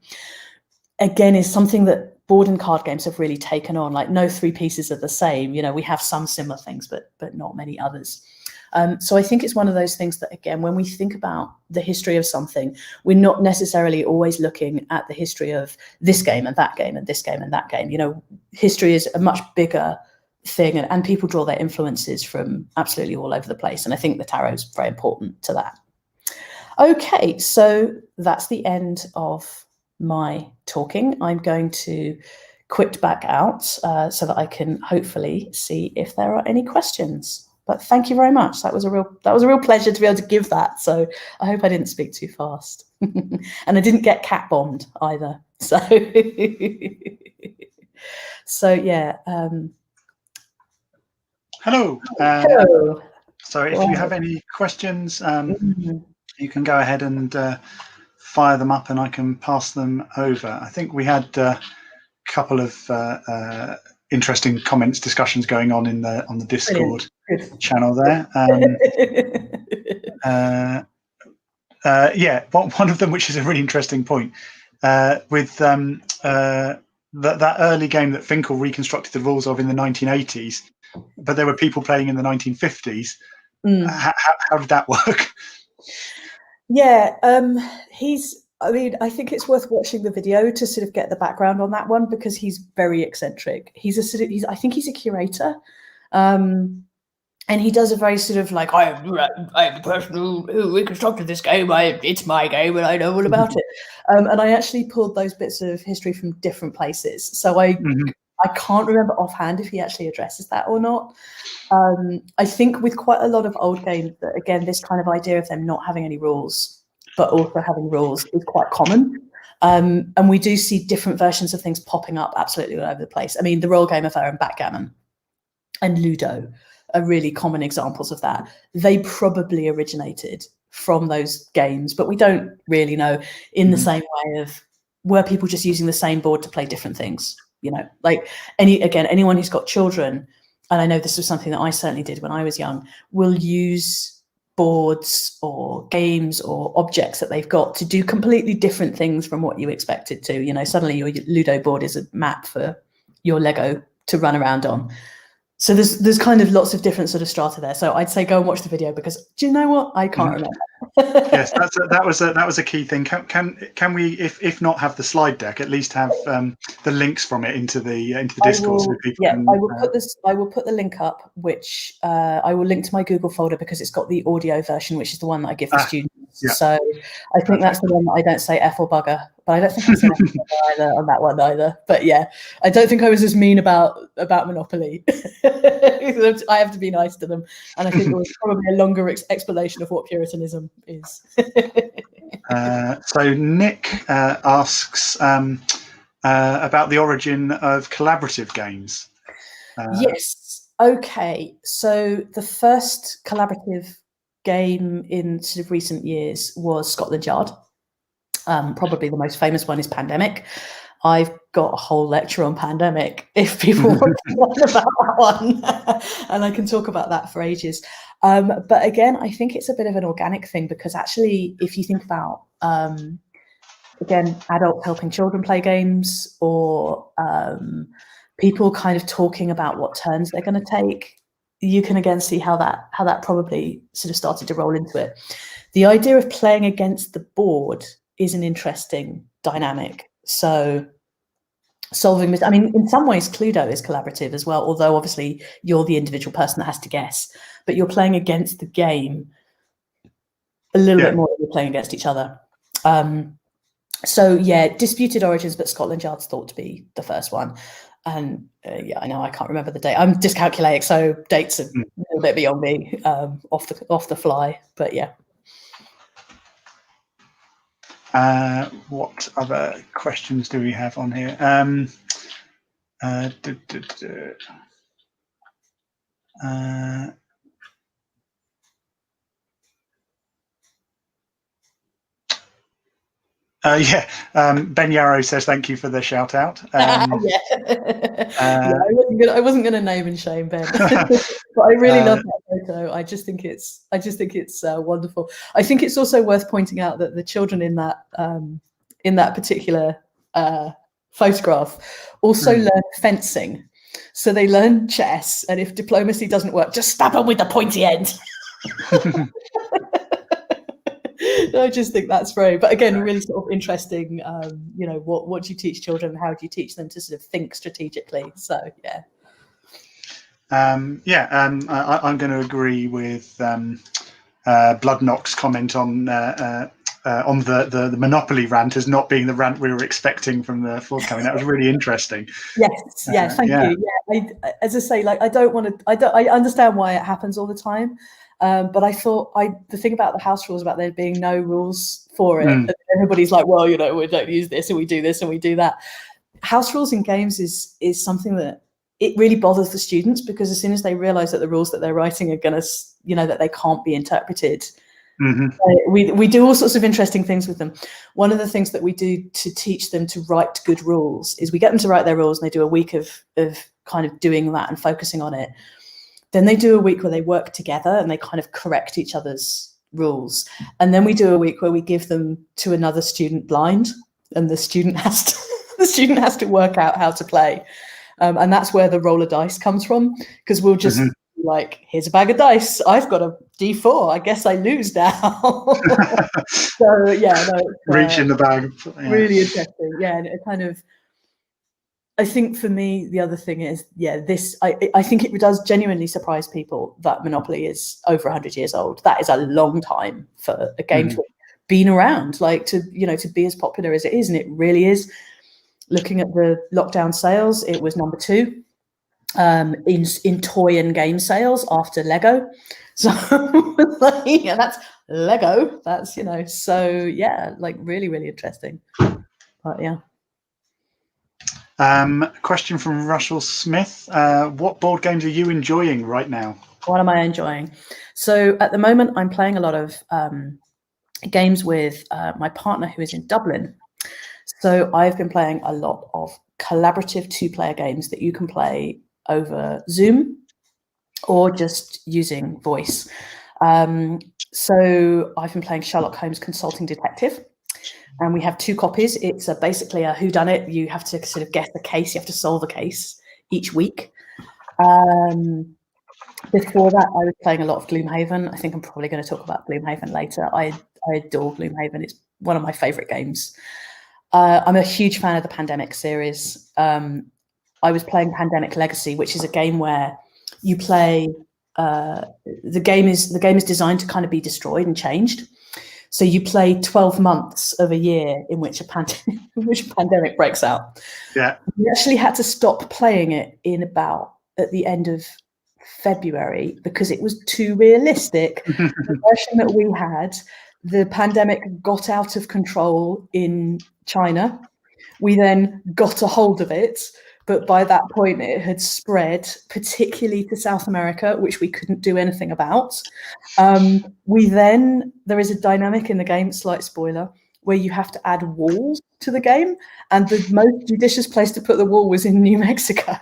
again, is something that board and card games have really taken on. Like, no three pieces are the same. You know, we have some similar things, but not many others. So I think it's one of those things that, again, when we think about the history of something, we're not necessarily always looking at the history of this game and that game and this game and that game. You know, history is a much bigger thing, and people draw their influences from absolutely all over the place. And I think the tarot is very important to that. Okay, so that's the end of my talking. I'm going to quit back out so that I can hopefully see if there are any questions. But thank you very much. That was a real pleasure to be able to give that. So I hope I didn't speak too fast, and I didn't get cat bombed either. So, so yeah. Hello. Hello. So if you have any questions, you can go ahead and fire them up, and I can pass them over. I think we had a couple of interesting comments, discussions going on on the Discord channel there. Yeah, one of them, which is a really interesting point, with that early game that Finkel reconstructed the rules of in the 1980s, but there were people playing in the 1950s. How did that work? Yeah, I mean, I think it's worth watching the video to sort of get the background on that one, because he's very eccentric. I think he's a curator, and he does a very sort of like, I'm the person who reconstructed this game. It's my game, and I know all about it. And I actually pulled those bits of history from different places, so I can't remember offhand if he actually addresses that or not. I think with quite a lot of old games, that again, this kind of idea of them not having any rules, but also having rules, is quite common. And we do see different versions of things popping up absolutely all over the place. I mean, the roll game affair and backgammon and Ludo are really common examples of that. They probably originated from those games, but we don't really know, in the same way of, were people just using the same board to play different things? You know, like anyone who's got children, and I know this was something that I certainly did when I was young, will use boards or games or objects that they've got to do completely different things from what you expected to. You know, suddenly your Ludo board is a map for your Lego to run around on. So there's kind of lots of different sort of strata there. So I'd say go and watch the video, because do you know what? I can't remember. Yes, that was a key thing. Can we, if not have the slide deck, at least have the links from it into the Discord, so people can, I will put the link up, which I will link to my Google folder, because it's got the audio version, which is the one that I give the students. Yeah. So I think that's the one that I don't say F or bugger, but I don't think I said F or bugger either on that one either. But yeah, I don't think I was as mean about Monopoly. I have to be nice to them, and I think it was probably a longer explanation of what Puritanism is. So Nick asks about the origin of collaborative games. Yes. Okay. So the first collaborative game in sort of recent years was Scotland Yard. Probably the most famous one is Pandemic. I've got a whole lecture on Pandemic if people want to learn about that one, and I can talk about that for ages. But again, I think it's a bit of an organic thing, because actually, if you think about, again, adults helping children play games, or people kind of talking about what turns they're going to take, you can again see how that probably sort of started to roll into it. The idea of playing against the board is an interesting dynamic. So solving, I mean, in some ways Cluedo is collaborative as well, although obviously you're the individual person that has to guess, but you're playing against the game a little bit more than you're playing against each other. So yeah, disputed origins, but Scotland Yard's thought to be the first one. And yeah, I know I can't remember the date. I'm dyscalculic, so dates are a little bit beyond me, off the fly. But yeah. What other questions do we have on here? Ben Yarrow says thank you for the shout out. Yeah, I wasn't gonna name and shame Ben, but I really love that photo. I just think it's wonderful. I think it's also worth pointing out that the children in that particular photograph also learn fencing. So they learn chess, and if diplomacy doesn't work, just stab them with the pointy end. I just think that's but again, really sort of interesting. What do you teach children? How do you teach them to sort of think strategically? So yeah. I'm going to agree with Bloodknock's comment on the Monopoly rant as not being the rant we were expecting from the forthcoming. That was really interesting. Yes, thank you. Yeah, as I say, like I understand why it happens all the time. But I thought the thing about the house rules, about there being no rules for it, everybody's like, well, we don't use this and we do this and we do that. House rules in games is something that it really bothers the students, because as soon as they realize that the rules that they're writing are going to, that they can't be interpreted, we do all sorts of interesting things with them. One of the things that we do to teach them to write good rules is we get them to write their rules, and they do a week of kind of doing that and focusing on it. Then they do a week where they work together and they kind of correct each other's rules. And then we do a week where we give them to another student blind, and the student has to work out how to play. And that's where the roll of dice comes from, because we'll just like, here's a bag of dice. I've got a D4. I guess I lose now. So yeah, reach in the bag. Yeah. Really interesting. Yeah, and it kind of. I think for me, the other thing is, I think it does genuinely surprise people that Monopoly is over 100 years old. That is a long time for a game to have been around, like to be as popular as it is. And it really is. Looking at the lockdown sales, it was number 2 in toy and game sales after Lego. So that's Lego. That's, so yeah, like really, really interesting. But yeah. Question from Russell Smith. What board games are you enjoying right now? What am I enjoying? So at the moment, I'm playing a lot of games with my partner, who is in Dublin. So I've been playing a lot of collaborative 2-player games that you can play over Zoom or just using voice. So I've been playing Sherlock Holmes Consulting Detective. And we have 2 copies. It's basically a whodunit. You have to sort of guess the case. You have to solve a case each week. Before that, I was playing a lot of Gloomhaven. I think I'm probably going to talk about Gloomhaven later. I adore Gloomhaven. It's one of my favorite games. I'm a huge fan of the Pandemic series. I was playing Pandemic Legacy, which is a game where you play. The game is designed to kind of be destroyed and changed. So you play 12 months of a year in which a pandemic breaks out. Yeah. We actually had to stop playing it at the end of February because it was too realistic. The version that we had, the pandemic got out of control in China. We then got a hold of it, but by that point it had spread, particularly to South America, which we couldn't do anything about. There is a dynamic in the game, slight spoiler, where you have to add walls to the game, and the most judicious place to put the wall was in New Mexico.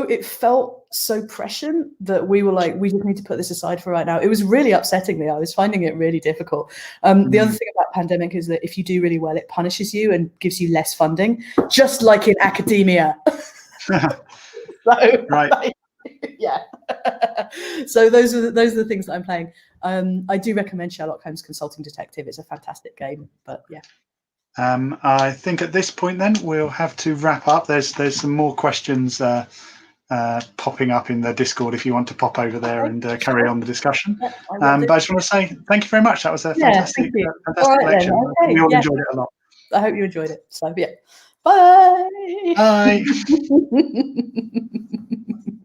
It felt so prescient that we were like, we just need to put this aside for right now. It was really upsetting me. I was finding it really difficult. The other thing about Pandemic is that if you do really well, it punishes you and gives you less funding, just like in academia. Right. Yeah. So those are the things that I'm playing. I do recommend Sherlock Holmes Consulting Detective. It's a fantastic game, but yeah. I think at this point then we'll have to wrap up. There's some more questions popping up in the Discord if you want to pop over there and carry on the discussion. But I just want to say thank you very much. That was a fantastic lecture. We all enjoyed it a lot. I hope you enjoyed it. So yeah. Bye. Bye.